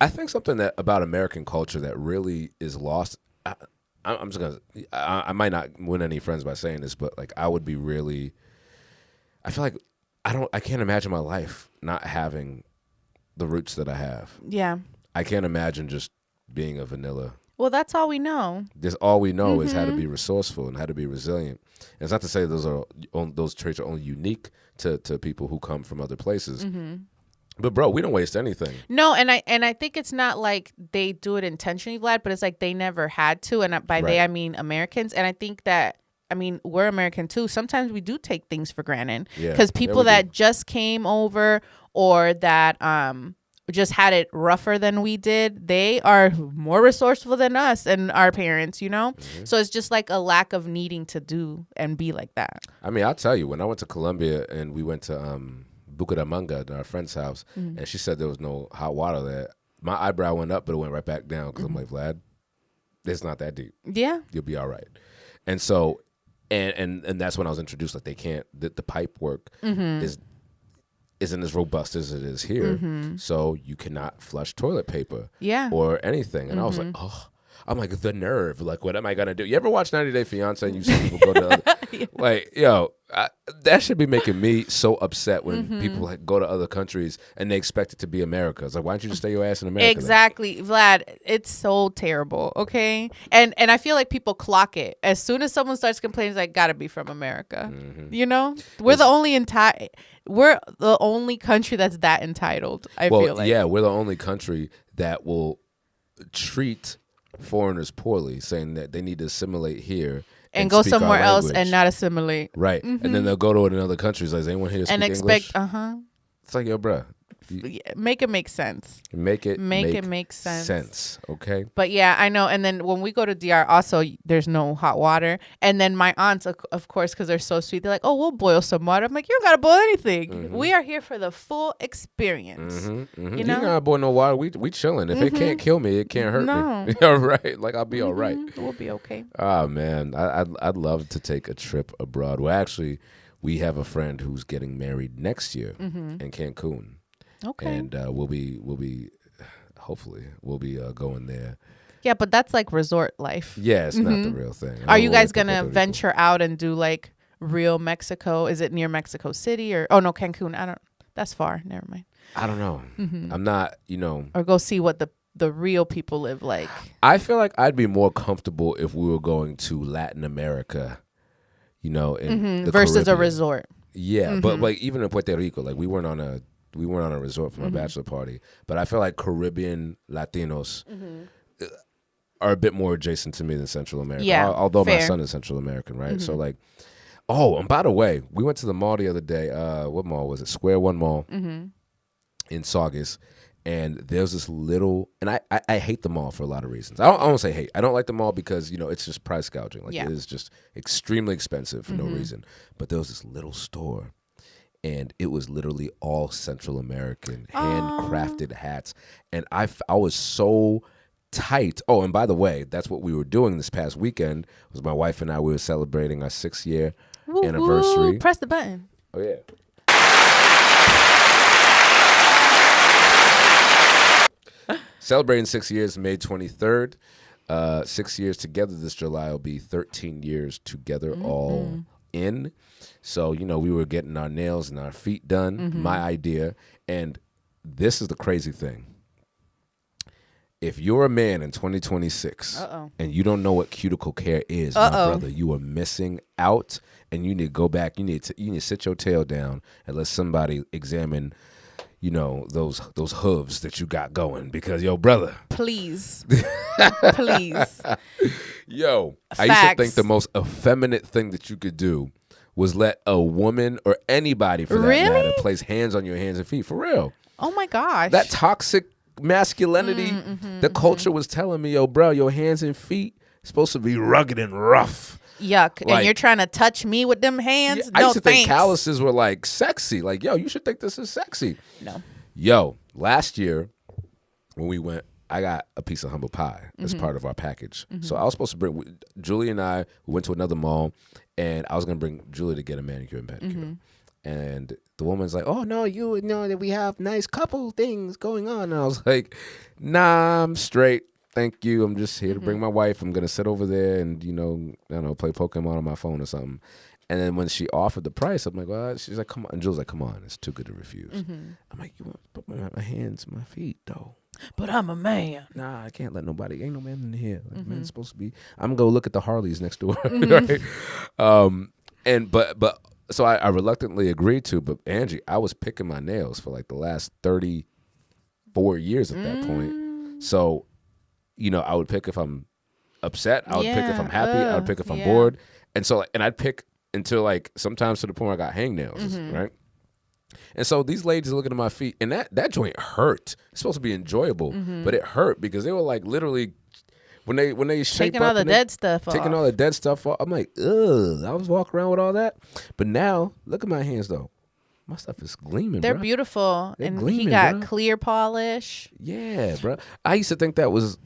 I think something that about American culture that really is lost. I'm just gonna. I might not win any friends by saying this, but like I would be really. I feel like I can't imagine my life not having the roots that I have. Yeah. I can't imagine just being a vanilla. Well, that's all we know. Just all we know is how to be resourceful and how to be resilient. And it's not to say those traits are only unique to people who come from other places. But bro, we don't waste anything. No, and I think it's not like they do it intentionally, Vlad, but it's like they never had to, and by they I mean Americans. And I think that we're American too. Sometimes we do take things for granted because people that just came over or that just had it rougher than we did, they are more resourceful than us and our parents, you know? So it's just like a lack of needing to do and be like that. I mean, I'll tell you, when I went to Colombia and we went to Bucaramanga, at our friend's house, and she said there was no hot water there, my eyebrow went up, but it went right back down because I'm like, Vlad, it's not that deep. Yeah. You'll be all right. And so, and that's when I was introduced, like they can't, the pipe work isn't as robust as it is here. So you cannot flush toilet paper or anything. And I was like, oh, I'm like, the nerve. Like, what am I going to do? You ever watch 90 Day Fiancé and you see people go to other, like, yo, that should be making me so upset when people like go to other countries and they expect it to be America. It's like, why don't you just stay your ass in America? Exactly. Then? Vlad, it's so terrible, okay? And I feel like people clock it. As soon as someone starts complaining, it's like, gotta be from America. You know? We're the only country that's that entitled, I feel like. Yeah, we're the only country that will treat foreigners poorly, saying that they need to assimilate here and go somewhere else and not assimilate. Right. And then they'll go to another country. Like, is anyone here to speak English? It's like, yo, bruh. Make it make sense. Make it make sense. Okay. But yeah, I know. And then when we go to DR, also there's no hot water. And then my aunts, of course, because they're so sweet, they're like, "Oh, we'll boil some water." I'm like, "You don't gotta boil anything. We are here for the full experience." You know, you don't gotta boil no water. We chilling. If it can't kill me, it can't hurt me. All right. Like I'll be all right. We'll be okay. Oh man, I'd love to take a trip abroad. Well, actually, we have a friend who's getting married next year in Cancun. Okay. And we'll be hopefully going there. Yeah, but that's like resort life. Yeah, it's not the real thing. Are you guys gonna venture out and do like real Mexico? Is it near Mexico City or Cancun? That's far. Never mind. I don't know. I'm not, or go see what the real people live like. I feel like I'd be more comfortable if we were going to Latin America, in the versus Caribbean. a resort. Yeah, but like even in Puerto Rico, like we weren't on a resort for my bachelor party, but I feel like Caribbean Latinos are a bit more adjacent to me than Central America. Yeah, although fair. my son is Central American, right? So like, and by the way, we went to the mall the other day. What mall was it? Square One Mall in Saugus, and there's this little, and I hate the mall for a lot of reasons. I don't say hate. I don't like the mall because it's just price gouging. Like it is just extremely expensive for no reason. But there was this little store. And it was literally all Central American handcrafted hats. And I was so tight. Oh, and by the way, that's what we were doing this past weekend. Was my wife and I, we were celebrating our 6-year anniversary. Press the button. Oh, yeah. Celebrating 6 years, May 23rd. 6 years together this July will be 13 years together all in. So, we were getting our nails and our feet done, my idea. And this is the crazy thing. If you're a man in 2026 and you don't know what cuticle care is, my brother, you are missing out, and you need to go back. You need to sit your tail down and let somebody examine you know, those hooves that you got going because, yo, brother. Please. Please. Yo, Facts. I used to think the most effeminate thing that you could do was let a woman or anybody for that matter place hands on your hands and feet. For real. Oh, my gosh. That toxic masculinity, the culture was telling me, yo, bro, your hands and feet supposed to be rugged and rough. Yuck. Like, and you're trying to touch me with them hands? Yeah, I no, used to thanks. think calluses were like sexy. Like, yo, you should think this is sexy. No. Yo, last year when we went, I got a piece of humble pie as part of our package. So I was supposed to bring, Julie and I, we went to another mall, and I was going to bring Julie to get a manicure and pedicure. And the woman's like, oh, no, you know that we have nice couple things going on. And I was like, nah, I'm straight. Thank you. I'm just here to bring my wife. I'm going to sit over there and, you know, I don't know, play Pokemon on my phone or something. And then when she offered the price, I'm like, well, she's like, come on. And Julie's like, come on. It's too good to refuse. I'm like, you want to put my hands, my feet, though. But I'm a man. Nah, I can't let nobody. Ain't no man in here. Like, man's supposed to be. I'm going to go look at the Harleys next door. Right? So I reluctantly agreed to, but Angie, I was picking my nails for like the last 34 years at that point. So, you know, I would pick if I'm upset. I would pick if I'm happy. I would pick if I'm bored. And so, and I'd pick until like sometimes to the point where I got hangnails, right? And so these ladies are looking at my feet, and that joint hurt. It's supposed to be enjoyable, but it hurt because they were like literally when they shape Taking up all the and dead stuff off. taking all the dead stuff off. I'm like, ugh. I was walking around with all that, but now look at my hands though. My stuff is gleaming. They're bruh. beautiful, They're and gleaming, he got bruh. clear polish. Yeah, bro. I used to think that was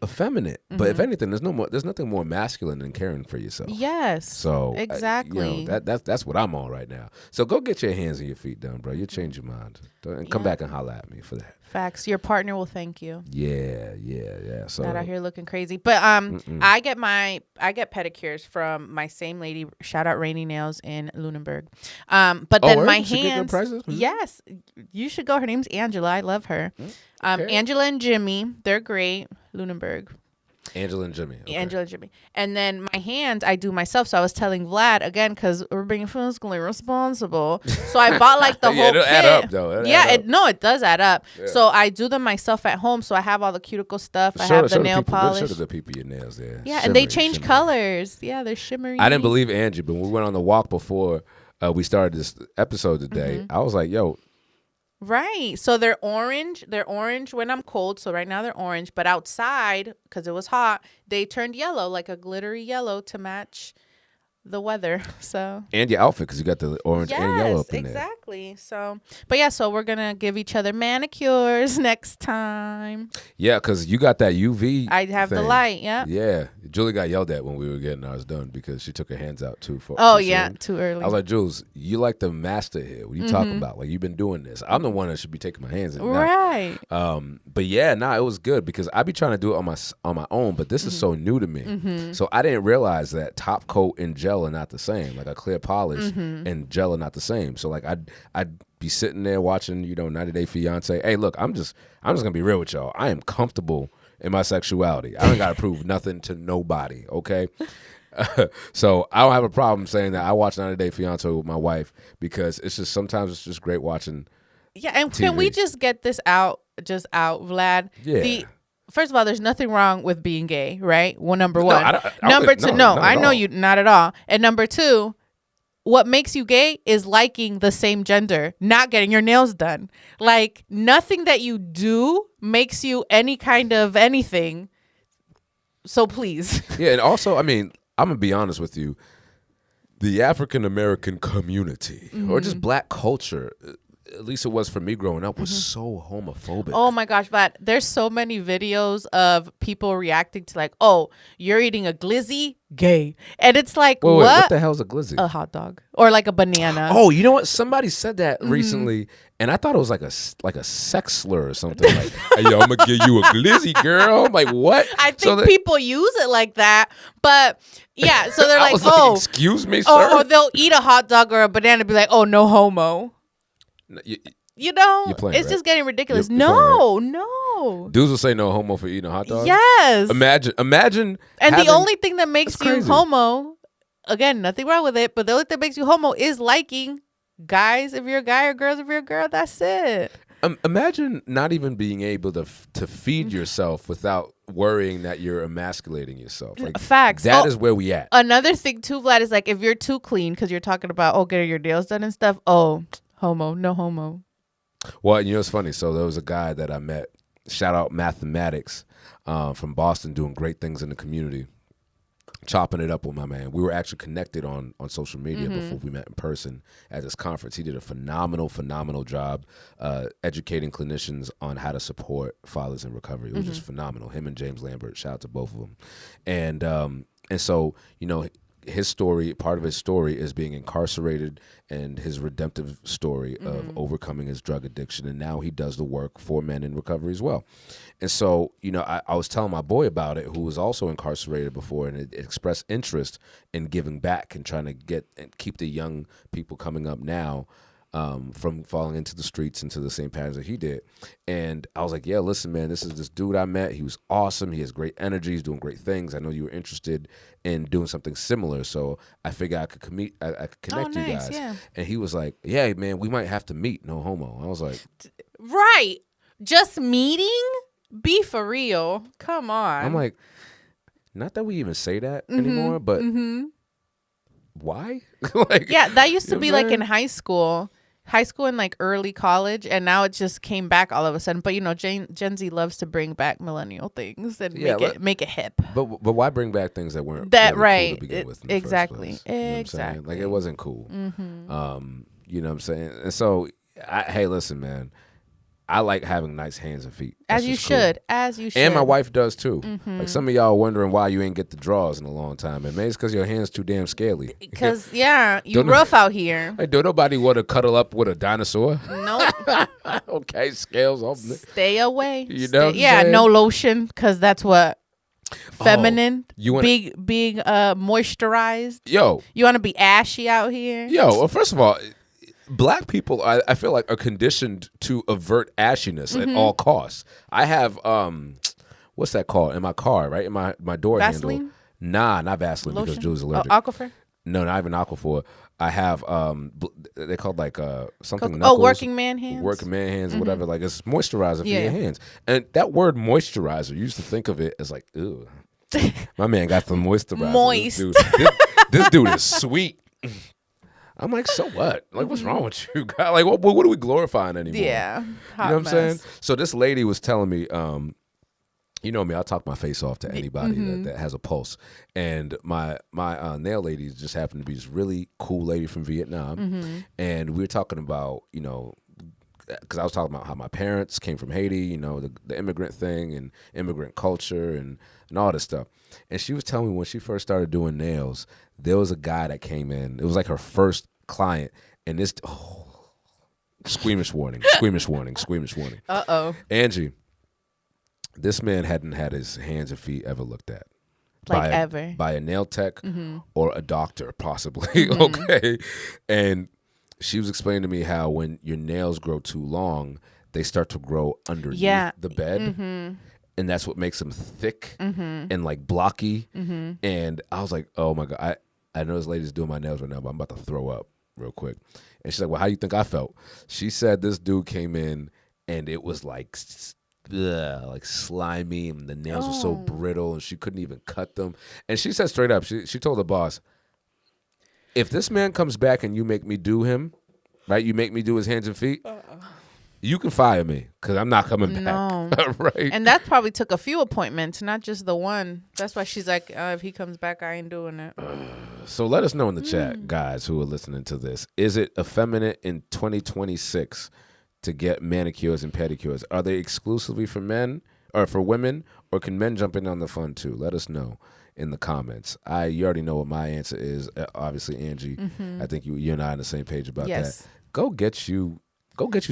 effeminate, but if anything, there's nothing more masculine than caring for yourself. Yes. So exactly. you know, that's what I'm on right now. So go get your hands and your feet done, bro. You'll change your mind. And come back and holler at me for that. Facts. Your partner will thank you. Yeah. So Not out here looking crazy. But I get pedicures from my same lady. Shout out Rainy Nails in Lunenburg. But then my She get good hands. prices? Yes, you should go. Her name's Angela. I love her. Okay. Angela and Jimmy. They're great. Lunenburg. Angela and Jimmy. Okay. Angela and Jimmy. And then my hands, I do myself. So I was telling Vlad again because we're being fiscally responsible. So I bought like the whole it'll kit. add up though. It does add up. Yeah. So I do them myself at home. So I have all the cuticle stuff. I have the nail polish. Show the good people your nails there. Yeah, and they change colors. Yeah, they're shimmery. I didn't believe Angie, but when we went on the walk before we started this episode today, I was like, yo. Right. So they're orange. They're orange when I'm cold. So right now they're orange. But outside, because it was hot, they turned yellow, like a glittery yellow to match the weather. So and your outfit, because you got the orange and yellow up in there. Exactly. So, but yeah, so we're going to give each other manicures next time. Yeah, because you got that UV I have the light. Yeah. Yeah. Julie got yelled at when we were getting ours done because she took her hands out too far. Too early. I was like, Jules, you like the master here. What are you talking about? Like, you've been doing this. I'm the one that should be taking my hands in. Right. But yeah, it was good because I be trying to do it on my own, but this is so new to me. So I didn't realize that top coat and gel are not the same. Like a clear polish and gel are not the same. So like I'd be sitting there watching, 90 Day Fiance. Hey, look, I'm just gonna be real with y'all. I am comfortable in my sexuality. I don't gotta prove nothing to nobody. Okay. So I don't have a problem saying that I watch 90 Day Fiance with my wife because sometimes it's just great watching. Yeah, and TV. Can we just get this out, Vlad? Yeah. First of all, there's nothing wrong with being gay, right? Well, number one. Number two, I know you not at all. And number two, what makes you gay is liking the same gender, not getting your nails done. Like nothing that you do makes you any kind of anything. So please. Yeah, and also, I mean, I'm gonna be honest with you. The African American community or just black culture, at least it was for me growing up, was so homophobic. Oh my gosh, but there's so many videos of people reacting to like, oh, you're eating a glizzy? Gay. And it's like, Wait, what? what the hell's a glizzy? A hot dog. Or like a banana. Oh, you know what? Somebody said that recently, and I thought it was like a sex slur or something. Like, hey, yo, I'm going to give you a glizzy, girl. I'm like, what? I think people use it like that. But yeah, so they're like, oh. Excuse me, sir? Or they'll eat a hot dog or a banana and be like, oh, no homo. It's right? just getting ridiculous. You're no. Dudes will say no homo for eating a hot dog. Yes. Imagine. And the only thing that makes you homo, again, nothing wrong with it, but the only thing that makes you homo is liking guys if you're a guy or girls if you're a girl. That's it. Imagine not even being able to feed yourself without worrying that you're emasculating yourself. Like, facts. That is where we at. Another thing too, Vlad, is like if you're too clean, because you're talking about getting your nails done and stuff. Oh, homo, no homo. Well, you know it's funny. So there was a guy that I met. Shout out Mathematics from Boston, doing great things in the community. Chopping it up with my man. We were actually connected on social media before we met in person at this conference. He did a phenomenal job educating clinicians on how to support fathers in recovery. It was just phenomenal. Him and James Lambert, shout out to both of them. And so, you know, part of his story is being incarcerated and his redemptive story of overcoming his drug addiction. And now he does the work for men in recovery as well. And so, you know, I was telling my boy about it, who was also incarcerated before, and it expressed interest in giving back and trying to get and keep the young people coming up now from falling into the streets, into the same patterns that he did. And I was like, yeah, listen, man, this is this dude I met. He was awesome. He has great energy. He's doing great things. I know you were interested in doing something similar. So I figured I could connect you guys. Yeah. And he was like, yeah, man, we might have to meet. No homo. I was like, right. Just meeting? Be for real. Come on. I'm like, not that we even say that anymore, but why? Like, yeah, that used to you know be what I'm like saying? in high school and like early college, and now it just came back all of a sudden. But you know, Gen Z loves to bring back millennial things and make it hip. But why bring back things that weren't That really right? cool to begin with in the Exactly. first place? You know what I'm saying? Exactly. Like, it wasn't cool. You know what I'm saying? And so, hey, listen, man. I like having nice hands and feet. That's As you just cool. should. As you should. And my wife does too. Like, some of y'all are wondering why you ain't get the draws in a long time. And maybe it's because your hands too damn scaly. Because you Don't- rough out here. Like, don't nobody want to cuddle up with a dinosaur? Nope. Okay, scales off. Stay away. You know what I'm yeah, saying? no lotion, because that's what feminine. you wanna- big moisturized. Yo, You want to be ashy out here? well, first of all, Black people, I feel like, are conditioned to avert ashiness at all costs. I have, what's that called? In my car, right? In my door Vaseline? handle. Nah, not Vaseline, because Lotion? Julie's allergic. Aquifer? No, not even Aquaphor. I have, they're called like something knuckles. Working man hands? Working man hands, whatever. Like, it's moisturizer for Yeah. your hands. And that word moisturizer, you used to think of it as like, ew. My man got some moisturizer. Moist. This dude is sweet. I'm like, so what? Like, what's wrong with you, guys? Like, what are we glorifying anymore? Yeah. You know what I'm saying? So this lady was telling me, you know me, I'll talk my face off to anybody that has a pulse. And my nail lady just happened to be this really cool lady from Vietnam. And we were talking about, you know, because I was talking about how my parents came from Haiti, you know, the immigrant thing and immigrant culture and all this stuff. And she was telling me when she first started doing nails, there was a guy that came in. It was like her first client. And this, squeamish warning, squeamish warning, squeamish warning. Uh-oh. Angie, this man hadn't had his hands and feet ever looked at. Like ever. By a nail tech or a doctor, possibly. Okay. And she was explaining to me how when your nails grow too long, they start to grow underneath the bed. And that's what makes them thick and like blocky. And I was like, oh my God, I know this lady's doing my nails right now, but I'm about to throw up real quick. And she's like, well, how do you think I felt? She said this dude came in and it was like slimy, and the nails were so brittle and she couldn't even cut them. And she said straight up, she told the boss, if this man comes back and you make me do him, right, you make me do his hands and feet, you can fire me because I'm not coming back. Right? And that probably took a few appointments, not just the one. That's why she's like, if he comes back, I ain't doing it. So let us know in the chat, guys, who are listening to this. Is it effeminate in 2026 to get manicures and pedicures? Are they exclusively for men or for women, or can men jump in on the fun too? Let us know in the comments. You already know what my answer is. Obviously, Angie, I think you and I are on the same page about that. Go get you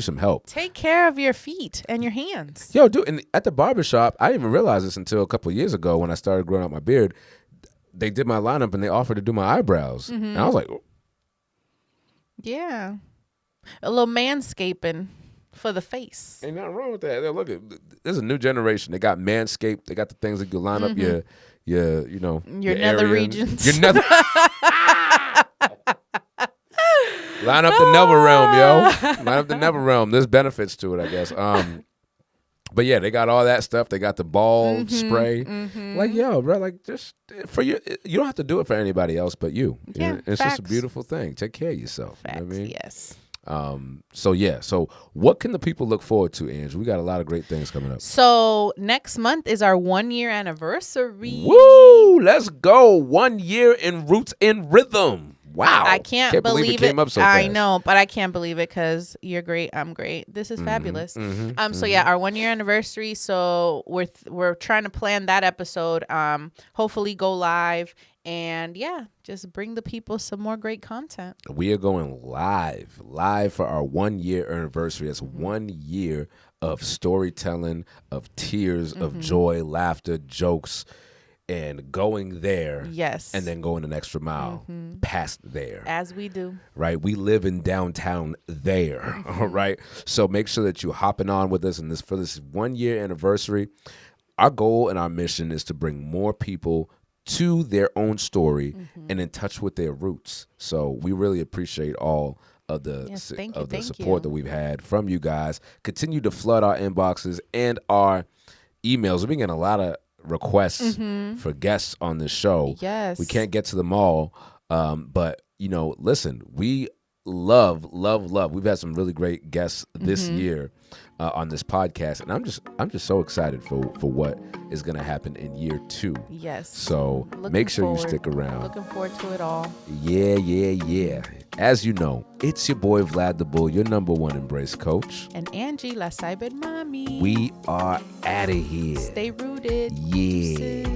some help. Take care of your feet and your hands. Yo, dude, and at the barbershop, I didn't even realize this until a couple of years ago when I started growing out my beard. They did my lineup and they offered to do my eyebrows. And I was like, yeah. A little manscaping for the face. ain't nothing wrong with that. Look, there's a new generation. They got Manscaped. They got the things that you line up your you know, your nether area. regions. Your nether. Line up the Never Realm, yo. Line up the Never Realm. There's benefits to it, I guess. But yeah, they got all that stuff. They got the ball spray. Like, yo, bro, like just for you. You don't have to do it for anybody else but you. Yeah, it's facts. just a beautiful thing. Take care of yourself. Facts, You know what I mean? yes. So what can the people look forward to, Ange? We got a lot of great things coming up. So next month is our 1 year anniversary. Woo! Let's go. 1 year in Roots in Rhythm. Wow. I can't believe it came up so fast. I know, but I can't believe it because you're great. I'm great. This is fabulous. So yeah, our 1 year anniversary. So we're trying to plan that episode. Hopefully go live, and yeah, just bring the people some more great content. We are going live for our 1 year anniversary. It's 1 year of storytelling, of tears, of joy, laughter, jokes, and going there. Yes. And then going an extra mile past there. As we do. Right? We live in downtown there. All right? So make sure that you're hopping on with us for this 1 year anniversary. Our goal and our mission is to bring more people to their own story and in touch with their roots. So we really appreciate all of the support that we've had from you guys. Continue to flood our inboxes and our emails. We've been getting a lot of requests for guests on this show. Yes. We can't get to them all, but listen, we love. We've had some really great guests this year on this podcast, and I'm just so excited for what is going to happen in year 2. Yes. So make sure you stick around. Looking forward to it all. Yeah. As you know, it's your boy Vlad the Bull, your number one embrace coach. And Angie, La Cyber Mommy. We are out of here. Stay rooted. Yeah.